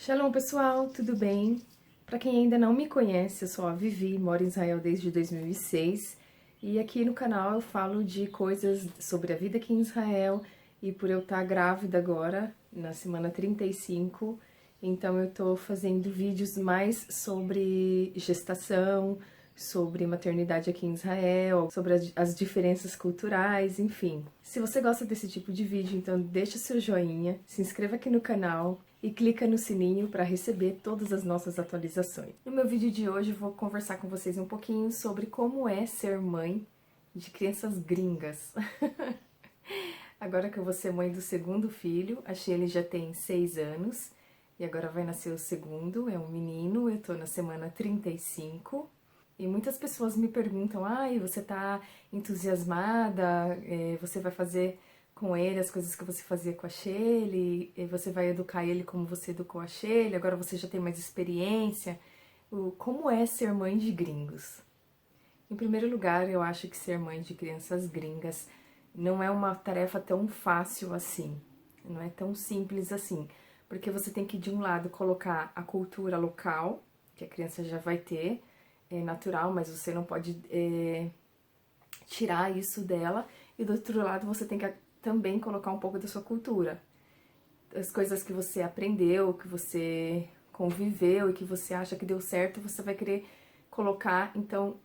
Shalom, pessoal, tudo bem? Para quem ainda não me conhece, eu sou a Vivi, moro em Israel desde 2006 e aqui no canal eu falo de coisas sobre a vida aqui em Israel e por eu estar grávida agora, na semana 35, então eu tô fazendo vídeos mais sobre gestação, sobre maternidade aqui em Israel, sobre as diferenças culturais, enfim. Se você gosta desse tipo de vídeo, então deixa seu joinha, se inscreva aqui no canal e clica no sininho para receber todas as nossas atualizações. No meu vídeo de hoje eu vou conversar com vocês um pouquinho sobre como é ser mãe de crianças gringas. Agora que eu vou ser mãe do segundo filho, a Shelly já tem 6 anos e agora vai nascer o segundo, é um menino, eu tô na semana 35. E muitas pessoas me perguntam, ai, você tá entusiasmada, você vai fazer com ele as coisas que você fazia com a Shelly, e você vai educar ele como você educou a Shelly, agora você já tem mais experiência. Como é ser mãe de gringos? Em primeiro lugar, eu acho que ser mãe de crianças gringas não é uma tarefa tão fácil assim, não é tão simples assim, porque você tem que, de um lado, colocar a cultura local, que a criança já vai ter, é natural, mas você não pode tirar isso dela, e do outro lado você tem que também colocar um pouco da sua cultura. As coisas que você aprendeu, que você conviveu e que você acha que deu certo, você vai querer colocar, então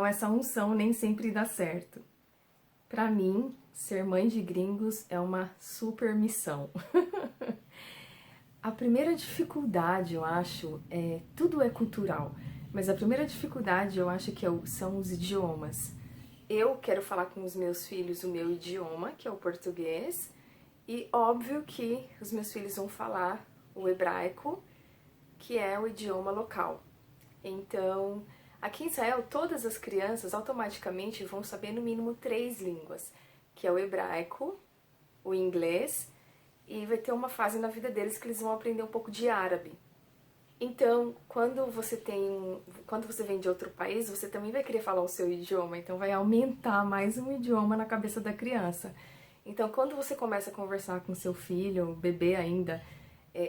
essa unção nem sempre dá certo. Pra mim, ser mãe de gringos é uma super missão. A primeira dificuldade, eu acho, tudo é cultural, mas a primeira dificuldade eu acho que são os idiomas. Eu quero falar com os meus filhos o meu idioma, que é o português, e óbvio que os meus filhos vão falar o hebraico, que é o idioma local. Então, aqui em Israel, todas as crianças automaticamente vão saber no mínimo 3 línguas, que é o hebraico, o inglês, e vai ter uma fase na vida deles que eles vão aprender um pouco de árabe. Então, quando você vem de outro país, você também vai querer falar o seu idioma, então vai aumentar mais um idioma na cabeça da criança. Então, quando você começa a conversar com seu filho, bebê ainda,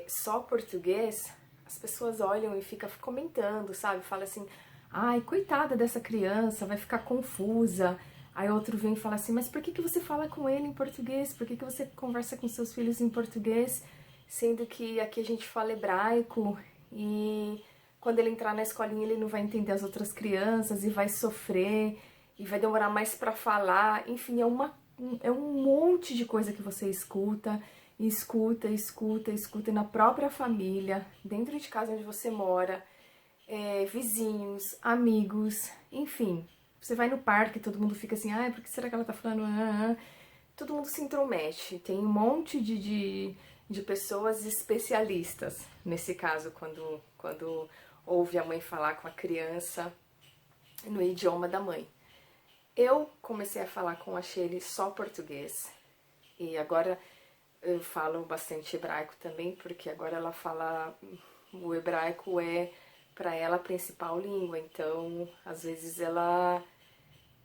só português, as pessoas olham e ficam comentando, sabe? Fala assim, ai, coitada dessa criança, vai ficar confusa. Aí outro vem e fala assim, mas por que você fala com ele em português? Por que você conversa com seus filhos em português? Sendo que aqui a gente fala hebraico e quando ele entrar na escolinha ele não vai entender as outras crianças e vai sofrer e vai demorar mais pra falar. Enfim, é um monte de coisa que você escuta, escuta na própria família, dentro de casa onde você mora, vizinhos, amigos, enfim. Você vai no parque, todo mundo fica assim, ai, por que será que ela tá falando? Todo mundo se intromete. Tem um monte de pessoas especialistas, nesse caso, quando ouve a mãe falar com a criança no idioma da mãe. Eu comecei a falar com a Shelly só português, e agora eu falo bastante hebraico também, porque agora ela fala, o hebraico é para ela a principal língua, então às vezes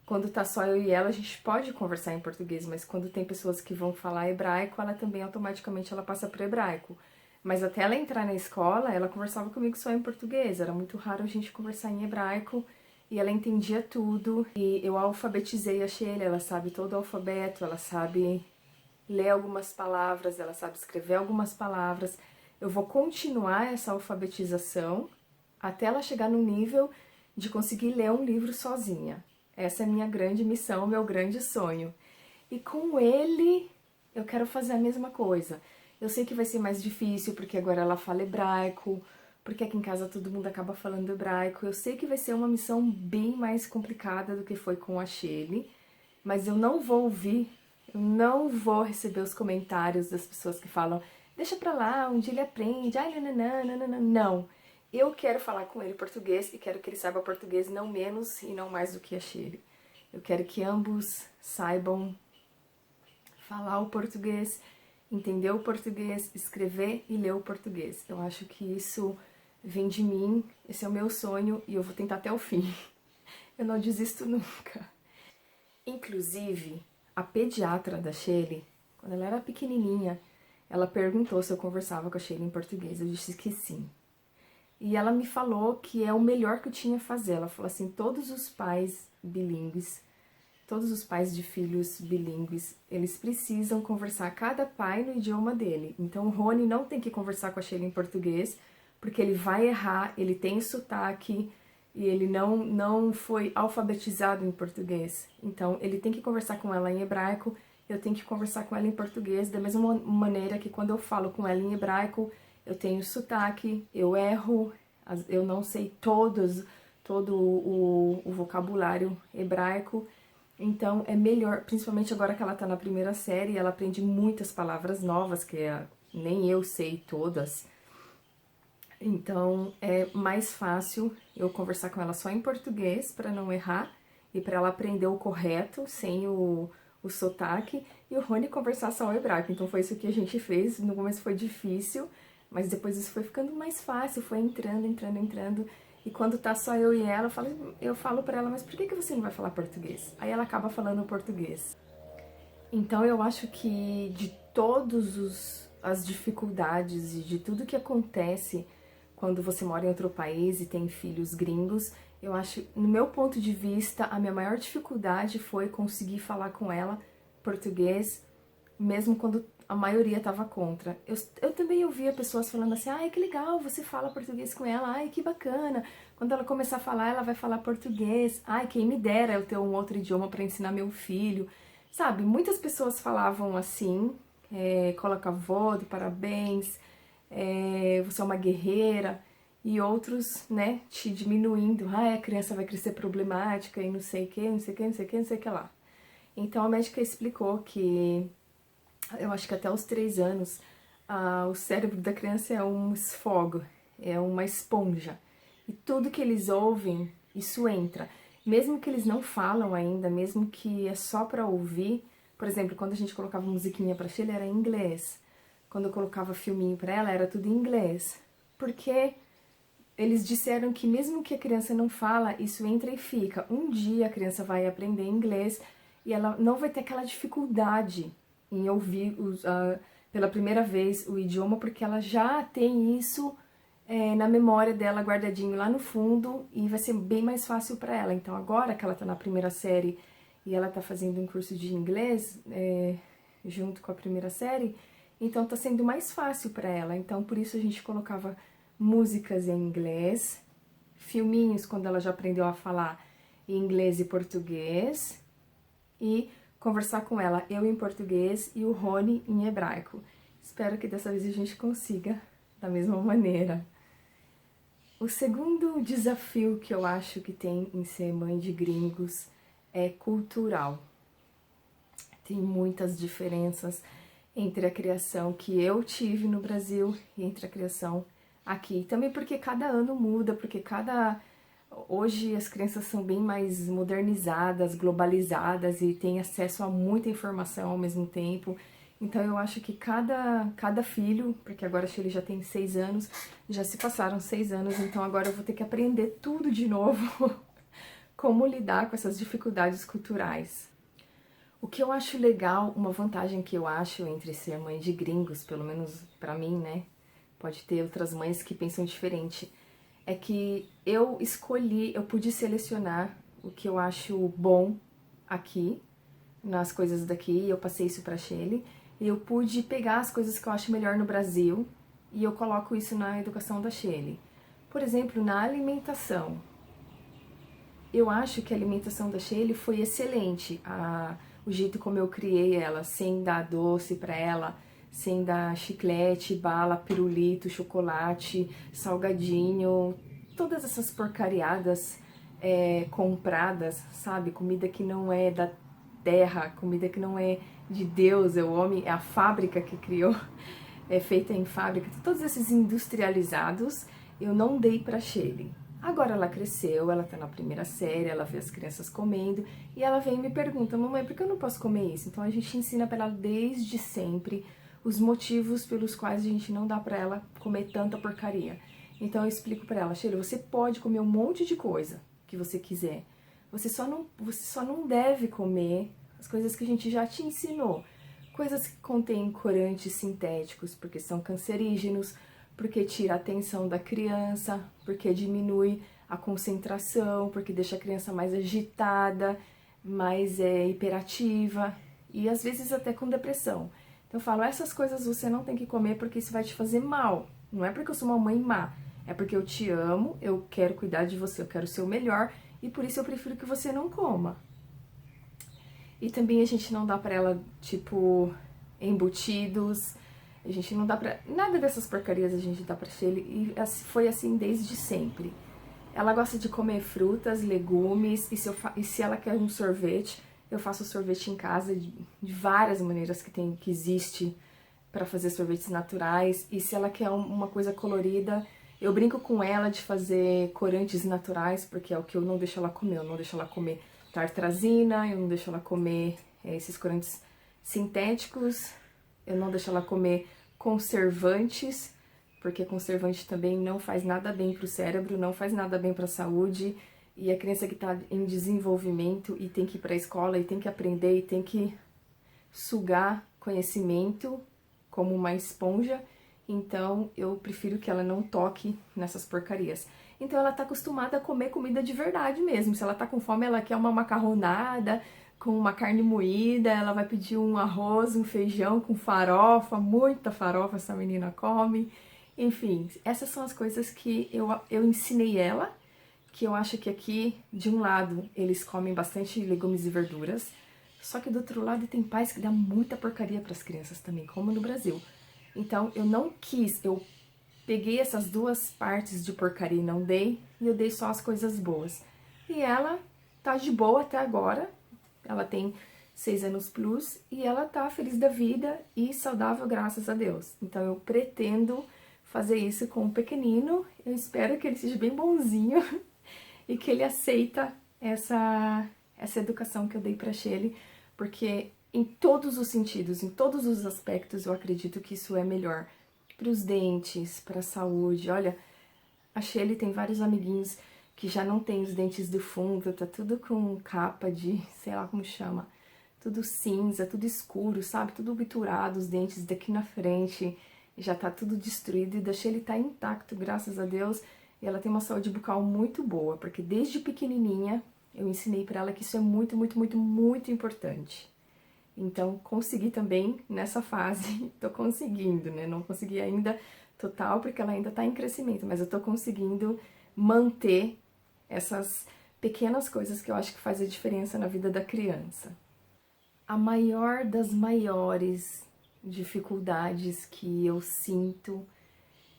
quando tá só eu e ela, a gente pode conversar em português, mas quando tem pessoas que vão falar hebraico, ela também automaticamente ela passa pro hebraico. Mas até ela entrar na escola, ela conversava comigo só em português, era muito raro a gente conversar em hebraico, e ela entendia tudo, e eu alfabetizei a Sheila, ela sabe todo o alfabeto, ela sabe ler algumas palavras, ela sabe escrever algumas palavras. Eu vou continuar essa alfabetização até ela chegar no nível de conseguir ler um livro sozinha. Essa é a minha grande missão, meu grande sonho. E com ele, eu quero fazer a mesma coisa. Eu sei que vai ser mais difícil, porque agora ela fala hebraico, porque aqui em casa todo mundo acaba falando hebraico. Eu sei que vai ser uma missão bem mais complicada do que foi com a Shelly, mas eu não vou ouvir, eu não vou receber os comentários das pessoas que falam, deixa pra lá, um dia ele aprende, ai, nananã. Não. Eu quero falar com ele português e quero que ele saiba português não menos e não mais do que a Shelly. Eu quero que ambos saibam falar o português, entender o português, escrever e ler o português. Eu acho que isso vem de mim, esse é o meu sonho e eu vou tentar até o fim. Eu não desisto nunca. Inclusive, a pediatra da Shelly, quando ela era pequenininha, ela perguntou se eu conversava com a Sheila em português. Eu disse que sim. E ela me falou que é o melhor que eu tinha a fazer. Ela falou assim, todos os pais bilíngues, todos os pais de filhos bilíngues, eles precisam conversar, cada pai no idioma dele. Então o Rony não tem que conversar com a Sheila em português, porque ele vai errar, ele tem sotaque e ele não foi alfabetizado em português. Então ele tem que conversar com ela em hebraico, eu tenho que conversar com ela em português, da mesma maneira que quando eu falo com ela em hebraico, eu tenho sotaque, eu erro, eu não sei todo o vocabulário hebraico. Então é melhor, principalmente agora que ela tá na primeira série, ela aprende muitas palavras novas, que nem eu sei todas. Então é mais fácil eu conversar com ela só em português para não errar e para ela aprender o correto, sem o sotaque, e o Rony conversar só o hebraico. Então foi isso que a gente fez. No começo foi difícil, mas depois isso foi ficando mais fácil, foi entrando. E quando tá só eu e ela, eu falo pra ela, mas por que você não vai falar português? Aí ela acaba falando português. Então eu acho que de todas as dificuldades e de tudo que acontece quando você mora em outro país e tem filhos gringos, eu acho, no meu ponto de vista, a minha maior dificuldade foi conseguir falar com ela português, mesmo quando a maioria estava contra. Eu também ouvia pessoas falando assim, ai, que legal, você fala português com ela, ai, que bacana. Quando ela começar a falar, ela vai falar português. Ai, quem me dera eu ter um outro idioma para ensinar meu filho. Sabe, muitas pessoas falavam assim, coloca avó, de parabéns, você é uma guerreira. E outros, né, te diminuindo. Ai, a criança vai crescer problemática e não sei o que, não sei o que, não sei o que, não sei o que lá. Então a médica explicou que eu acho que até os 3 anos, o cérebro da criança é um esfogo, é uma esponja. E tudo que eles ouvem, isso entra. Mesmo que eles não falam ainda, mesmo que é só para ouvir. Por exemplo, quando a gente colocava musiquinha pra Sheila, era em inglês. Quando eu colocava filminho pra ela, era tudo em inglês. Porque eles disseram que mesmo que a criança não fala, isso entra e fica. Um dia a criança vai aprender inglês e ela não vai ter aquela dificuldade em ouvir pela primeira vez o idioma, porque ela já tem isso na memória dela guardadinho lá no fundo e vai ser bem mais fácil para ela. Então agora que ela tá na primeira série e ela tá fazendo um curso de inglês junto com a primeira série, então tá sendo mais fácil para ela. Então por isso a gente colocava músicas em inglês, filminhos quando ela já aprendeu a falar inglês e português, e conversar com ela, eu em português e o Rony em hebraico. Espero que dessa vez a gente consiga da mesma maneira. O segundo desafio que eu acho que tem em ser mãe de gringos é cultural. Tem muitas diferenças entre a criação que eu tive no Brasil e entre a criação aqui. Também porque cada ano muda, porque hoje as crianças são bem mais modernizadas, globalizadas e têm acesso a muita informação ao mesmo tempo. Então eu acho que cada filho, porque agora a Sheila já tem 6 anos, já se passaram 6 anos, então agora eu vou ter que aprender tudo de novo, como lidar com essas dificuldades culturais. O que eu acho legal, uma vantagem que eu acho entre ser mãe de gringos, pelo menos pra mim, né? Pode ter outras mães que pensam diferente. É que eu pude selecionar o que eu acho bom aqui, nas coisas daqui, eu passei isso pra Sheila, e eu pude pegar as coisas que eu acho melhor no Brasil, e eu coloco isso na educação da Sheila. Por exemplo, na alimentação. Eu acho que a alimentação da Sheila foi excelente, o jeito como eu criei ela, sem dar doce pra ela, sem dar chiclete, bala, pirulito, chocolate, salgadinho, todas essas porcariadas compradas, sabe? Comida que não é da terra, comida que não é de Deus, é o homem, é a fábrica que criou, é feita em fábrica. Todos esses industrializados eu não dei pra Sheila. Agora ela cresceu, ela tá na primeira série, ela vê as crianças comendo e ela vem e me pergunta, mamãe, por que eu não posso comer isso? Então a gente ensina pra ela desde sempre os motivos pelos quais a gente não dá pra ela comer tanta porcaria. Então eu explico pra ela, Sheila, você pode comer um monte de coisa que você quiser. Você só não deve comer as coisas que a gente já te ensinou. coisas que contêm corantes sintéticos, porque são cancerígenos, porque tira a atenção da criança, porque diminui a concentração, porque deixa a criança mais agitada, mais hiperativa e às vezes até com depressão. Então eu falo, essas coisas você não tem que comer porque isso vai te fazer mal. Não é porque eu sou uma mãe má, é porque eu te amo, eu quero cuidar de você, eu quero ser o melhor e por isso eu prefiro que você não coma. E também a gente não dá pra ela, tipo, embutidos, a gente não dá pra... Nada dessas porcarias a gente dá pra Shelly e foi assim desde sempre. Ela gosta de comer frutas, legumes, e se ela quer um sorvete, eu faço sorvete em casa de várias maneiras que existe para fazer sorvetes naturais. E se ela quer uma coisa colorida, eu brinco com ela de fazer corantes naturais, porque é o que eu não deixo ela comer. Eu não deixo ela comer tartrazina, eu não deixo ela comer esses corantes sintéticos, eu não deixo ela comer conservantes, porque conservante também não faz nada bem para o cérebro, não faz nada bem para a saúde, e a criança que está em desenvolvimento e tem que ir para a escola e tem que aprender e tem que sugar conhecimento como uma esponja, então eu prefiro que ela não toque nessas porcarias. Então ela tá acostumada a comer comida de verdade mesmo, se ela tá com fome ela quer uma macarronada com uma carne moída, ela vai pedir um arroz, um feijão com farofa, muita farofa essa menina come. Enfim, essas são as coisas que eu ensinei ela, que eu acho que aqui, de um lado, eles comem bastante legumes e verduras, só que do outro lado tem pais que dão muita porcaria para as crianças também, como no Brasil. Então, eu não quis, eu peguei essas duas partes de porcaria e não dei, e eu dei só as coisas boas. E ela tá de boa até agora, ela tem 6 anos plus, e ela tá feliz da vida e saudável, graças a Deus. Então, eu pretendo fazer isso com o pequenino, eu espero que ele seja bem bonzinho e que ele aceita essa educação que eu dei pra Shelly, porque em todos os sentidos, em todos os aspectos, eu acredito que isso é melhor para os dentes, para a saúde. Olha, a Shelly tem vários amiguinhos que já não tem os dentes do fundo, tá tudo com capa de, sei lá como chama, tudo cinza, tudo escuro, sabe? Tudo biturado, os dentes daqui na frente, já tá tudo destruído, e da Shelly tá intacto, graças a Deus, e ela tem uma saúde bucal muito boa, porque desde pequenininha eu ensinei pra ela que isso é muito, muito, muito, muito importante. Então, consegui também nessa fase, tô conseguindo, né? Não consegui ainda total, porque ela ainda tá em crescimento, mas eu tô conseguindo manter essas pequenas coisas que eu acho que faz a diferença na vida da criança. A maior das maiores dificuldades que eu sinto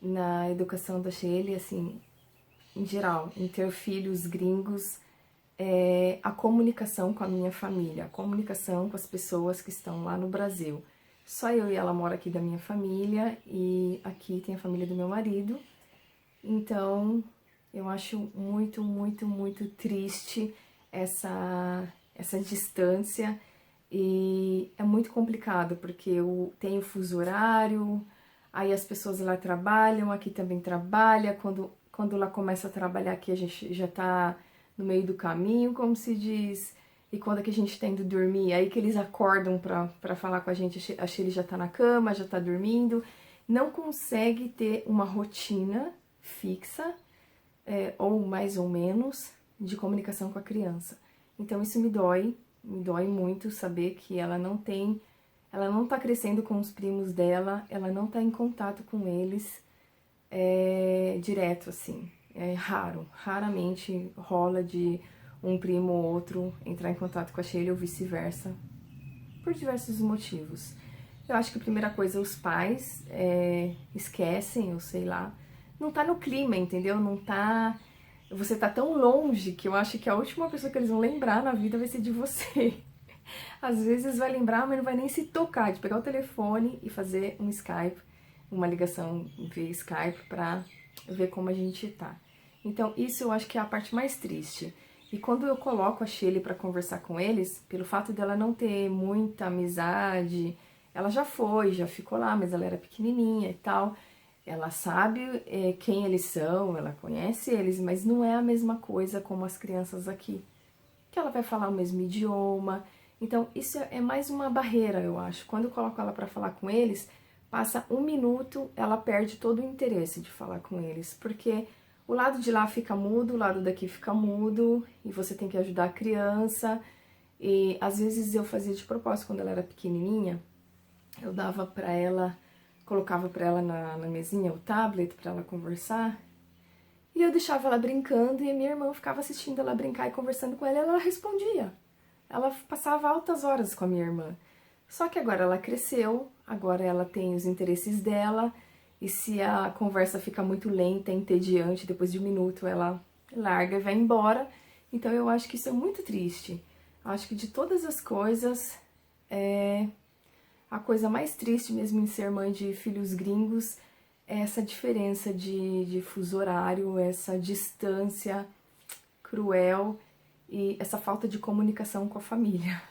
na educação da Shelly, assim, em geral, em ter filhos gringos, é a comunicação com a minha família, a comunicação com as pessoas que estão lá no Brasil. Só eu e ela mora aqui da minha família e aqui tem a família do meu marido. Então, eu acho muito, muito, muito triste essa distância e é muito complicado porque eu tenho fuso horário, aí as pessoas lá trabalham, aqui também trabalha, quando lá começa a trabalhar aqui a gente já tá no meio do caminho, como se diz, e quando é que a gente tá indo dormir, aí que eles acordam pra falar com a gente, a Shelly já tá na cama, já tá dormindo, não consegue ter uma rotina fixa, ou mais ou menos, de comunicação com a criança. Então isso me dói muito saber que ela não tá crescendo com os primos dela, ela não tá em contato com eles direto, assim. É raro, raramente rola de um primo ou outro entrar em contato com a Shelly ou vice-versa, por diversos motivos. Eu acho que a primeira coisa, os pais esquecem, ou sei lá, não tá no clima, entendeu? Não tá... Você tá tão longe que eu acho que a última pessoa que eles vão lembrar na vida vai ser de você. Às vezes vai lembrar, mas não vai nem se tocar, de pegar o telefone e fazer um Skype, uma ligação via Skype pra ver como a gente tá. Então isso eu acho que é a parte mais triste. E quando eu coloco a Shelly pra conversar com eles, pelo fato dela não ter muita amizade, ela já ficou lá, mas ela era pequenininha e tal. Ela sabe quem eles são, ela conhece eles, mas não é a mesma coisa como as crianças aqui. Que ela vai falar o mesmo idioma, Então, isso é mais uma barreira, eu acho. Quando eu coloco ela para falar com eles, passa 1 minuto, ela perde todo o interesse de falar com eles, porque o lado de lá fica mudo, o lado daqui fica mudo, e você tem que ajudar a criança. E às vezes eu fazia de propósito, quando ela era pequenininha, eu dava para ela, colocava para ela na mesinha o tablet para ela conversar, e eu deixava ela brincando e a minha irmã ficava assistindo ela brincar e conversando com ela, e ela respondia. Ela passava altas horas com a minha irmã. Só que agora ela cresceu, agora ela tem os interesses dela, e se a conversa fica muito lenta, entediante, depois de 1 minuto ela larga e vai embora. Então eu acho que isso é muito triste. Eu acho que de todas as coisas, a coisa mais triste mesmo em ser mãe de filhos gringos é essa diferença de fuso horário, essa distância cruel e essa falta de comunicação com a família.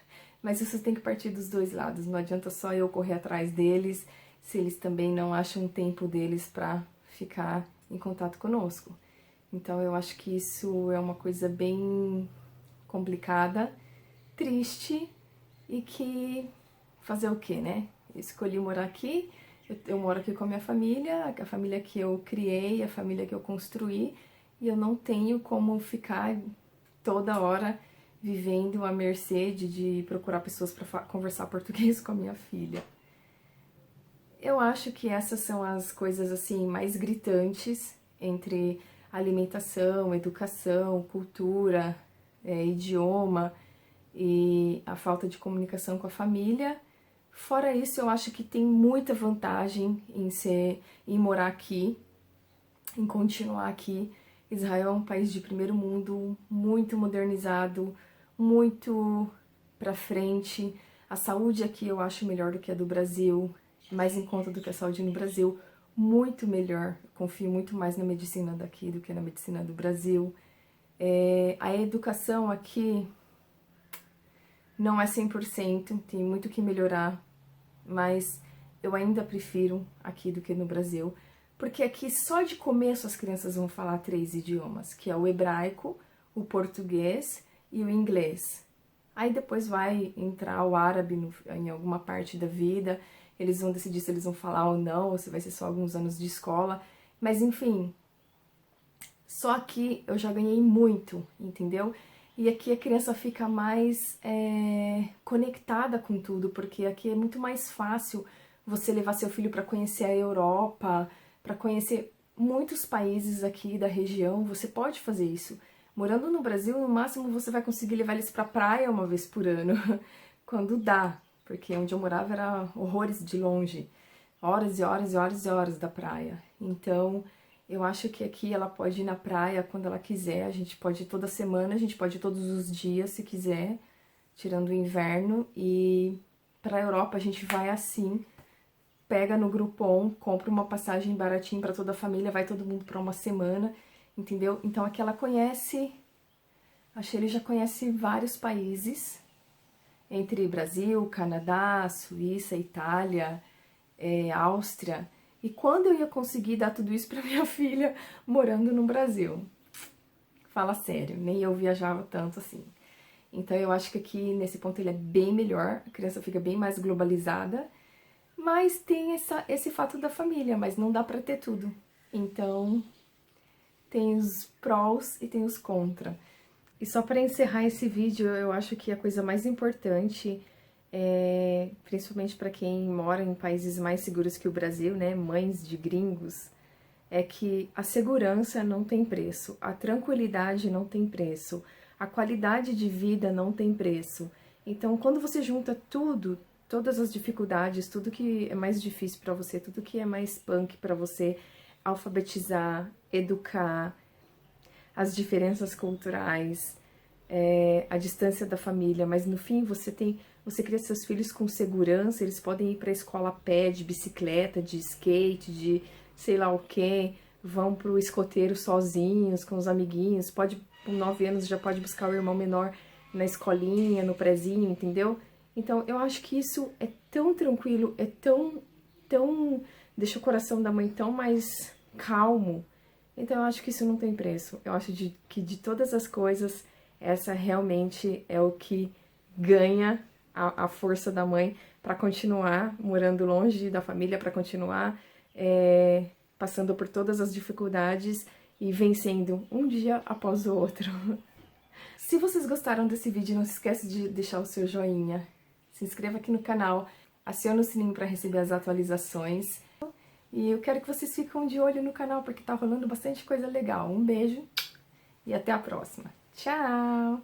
Mas isso tem que partir dos dois lados, não adianta só eu correr atrás deles, se eles também não acham um tempo deles para ficar em contato conosco. Então eu acho que isso é uma coisa bem complicada, triste e que fazer o quê, né? Eu escolhi morar aqui, eu moro aqui com a minha família, a família que eu criei, a família que eu construí, e eu não tenho como ficar toda hora vivendo à mercê de procurar pessoas para conversar português com a minha filha. Eu acho que essas são as coisas assim mais gritantes entre alimentação, educação, cultura, idioma e a falta de comunicação com a família. Fora isso, eu acho que tem muita vantagem em morar aqui, em continuar aqui. Israel é um país de primeiro mundo, muito modernizado, muito pra frente. A saúde aqui eu acho melhor do que a do Brasil, mais em conta do que a saúde no Brasil, muito melhor. Eu confio muito mais na medicina daqui do que na medicina do Brasil. A educação aqui não é 100%, tem muito que melhorar, mas eu ainda prefiro aqui do que no Brasil, porque aqui só de começo as crianças vão falar 3 idiomas, que é o hebraico, o português e o inglês. Aí depois vai entrar o árabe em alguma parte da vida, eles vão decidir se eles vão falar ou não, ou se vai ser só alguns anos de escola, mas enfim, só aqui eu já ganhei muito, entendeu? E aqui a criança fica mais conectada com tudo, porque aqui é muito mais fácil você levar seu filho para conhecer a Europa, para conhecer muitos países aqui da região, você pode fazer isso. Morando no Brasil, no máximo você vai conseguir levar eles pra praia uma vez por ano, quando dá, porque onde eu morava era horrores de longe, horas e horas e horas e horas da praia. Então, eu acho que aqui ela pode ir na praia quando ela quiser, a gente pode ir toda semana, a gente pode ir todos os dias se quiser, tirando o inverno, e pra Europa a gente vai assim, pega no Groupon, compra uma passagem baratinha para toda a família, vai todo mundo para uma semana, entendeu? Então aqui ela conhece, a Shelly já conhece vários países, entre Brasil, Canadá, Suíça, Itália, Áustria. E quando eu ia conseguir dar tudo isso para minha filha morando no Brasil? Fala sério, nem eu viajava tanto assim. Então eu acho que aqui nesse ponto ele é bem melhor, a criança fica bem mais globalizada, mas tem esse fato da família, mas não dá pra ter tudo. Então, tem os prós e tem os contra. E só para encerrar esse vídeo, eu acho que a coisa mais importante, principalmente para quem mora em países mais seguros que o Brasil, né, mães de gringos, é que a segurança não tem preço, a tranquilidade não tem preço, a qualidade de vida não tem preço. Então, quando você junta tudo, todas as dificuldades, tudo que é mais difícil para você, tudo que é mais punk para você alfabetizar, educar, as diferenças culturais, a distância da família, mas no fim você cria seus filhos com segurança, eles podem ir para a escola a pé, de bicicleta, de skate, de sei lá o que, vão pro escoteiro sozinhos, com os amiguinhos, com 9 anos já pode buscar o irmão menor na escolinha, no prezinho, entendeu? Então, eu acho que isso é tão tranquilo, é tão deixa o coração da mãe tão mais calmo. Então, eu acho que isso não tem preço. Eu acho que de todas as coisas, essa realmente é o que ganha a força da mãe para continuar morando longe da família, para continuar passando por todas as dificuldades e vencendo um dia após o outro. Se vocês gostaram desse vídeo, não se esquece de deixar o seu joinha, se inscreva aqui no canal, acione o sininho para receber as atualizações. E eu quero que vocês fiquem de olho no canal, porque tá rolando bastante coisa legal. Um beijo e até a próxima. Tchau!